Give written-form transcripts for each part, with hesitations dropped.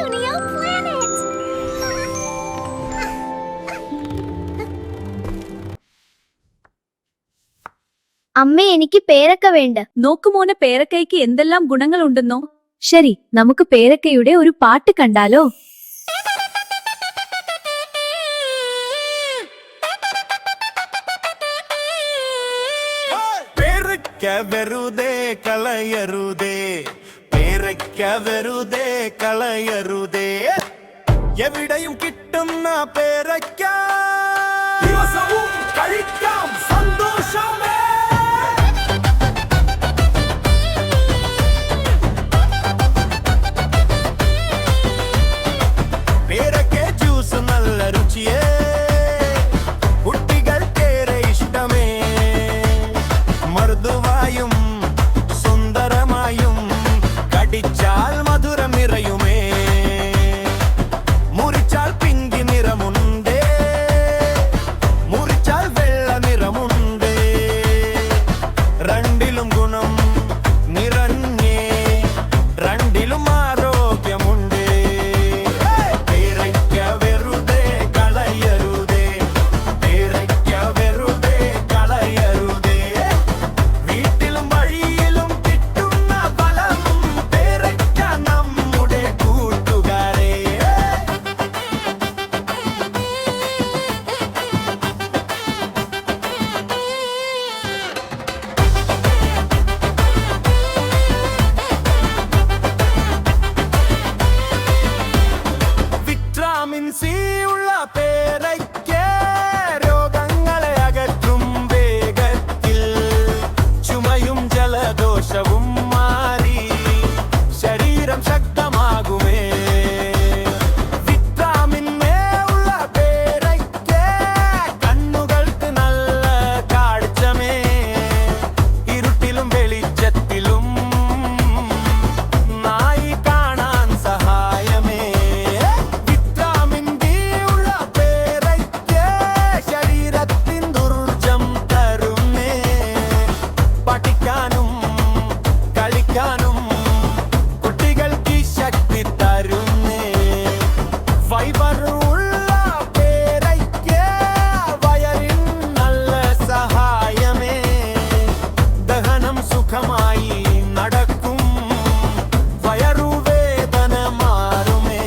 Junio planet. അമ്മേ, എനിക്ക് പേരക്ക വേണ്ട. നോക്കുമോനെ, പേരക്കയ്ക്ക് എന്തെല്ലാം ഗുണങ്ങളുണ്ടെന്നോ. ശരി, നമുക്ക് പേരക്കയുടെ ഒരു പാട്ട് കണ്ടാലോ? വെറുതെ കളയരുതേ, പേരയ്ക്ക വെറുതെ കളയരുതേ. എവിടെയും കിട്ടുന്ന പേരയ്ക്ക ദിവസവും കഴിക്കാം സന്തോഷമേ. പേരയ്ക്ക ജ്യൂസ് നല്ല രുചിയേ, കുട്ടികൾക്കേറെ ഇഷ്ടമേ. മൃദുവായും സുന്ദരമായും കടിച്ചാൽ മധുരം നിറയുമേ. മുറിച്ചാൽ പിങ്കി നിറമുണ്ട്, മുറിച്ചാൽ വെള്ള നിറമുണ്ട്. രണ്ടിലും ഗുണം നിറഞ്ഞേ, രണ്ടിലും ആരോഗ്യമുണ്ട്. പേരയ്ക്ക വെറുതെ കളയരുതേ, പേരയ്ക്ക വെറുതെ കളയരുതേ. വീട്ടിലും വഴിയിലും കിട്ടുന്ന ഫലം പേരയ്ക്ക നമ്മുടെ കൂട്ടുകാരെ. വിറ്റാമിൻ സി ഉള്ള പേരയ്ക്ക രോഗങ്ങളെ അകറ്റും വേഗത്തിൽ. ചുമയും ജലദോഷവും മാറി ശരീരം ശക്തമാകുമേ. വിറ്റാമിൻ എ ഉള്ള പേരയ്ക്ക കണ്ണുകൾക്ക് നല്ല കാഴ്ചമേ. ഇരുട്ടിലും വെളിച്ചത്തിലും നായി കാണാൻ സഹായമേ. വിറ്റാമിൻ ഡി ഉള്ള പേരയ്ക്ക ശരീരത്തിൻ ഊർജം തരുന്നേ. പഠിക്കാനും കളിക്കാനും കുട്ടികൾക്ക് ശക്തി തരുന്നേ. ഫൈബർ ഉള്ള പേരയ്ക്ക വയറിൻ നല്ല സഹായമേ. ദഹനം സുഖമായി നടക്കും, വയറുവേദന മാറുമേ.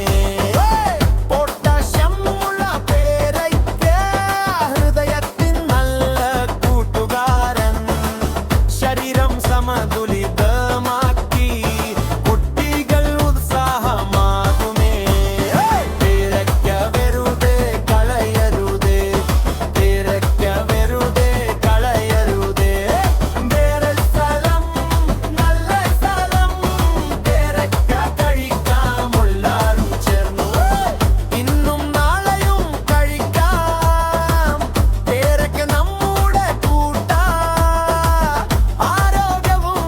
പൊട്ടാഷ്യം ഉള്ള പേരയ്ക്ക ഹൃദയത്തിൻ നല്ല കൂട്ടുകാരൻ. ശരീരം സമതുലിതമാക്കി കുട്ടികൾ ഉത്സാഹമാകുമേ. പേരയ്ക്ക വെറുതെ കളയരുതേ, പേരയ്ക്ക വെറുതെ കളയരുതേ. വേറെ സ്ഥലം നല്ല സ്ഥലം പേരയ്ക്ക കഴിക്കാമുള്ളാരും ചേർന്നു. ഇന്നും നാളെയും കഴിക്കാം പേരയ്ക്ക നമ്മുടെ കൂട്ടാ. ആരോഗ്യവും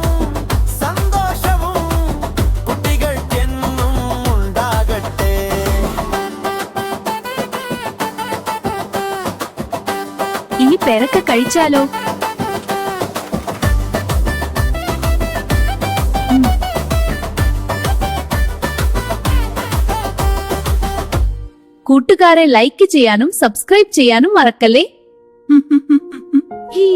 സന്തോഷവും കുട്ടികൾക്കെന്നും ഉണ്ടാകട്ടെ. ഇനി പേരക്ക കഴിച്ചാലോ? കൂട്ടുകാരെ, ലൈക്ക് ചെയ്യാനും സബ്സ്ക്രൈബ് ചെയ്യാനും മറക്കല്ലേ. ഹീ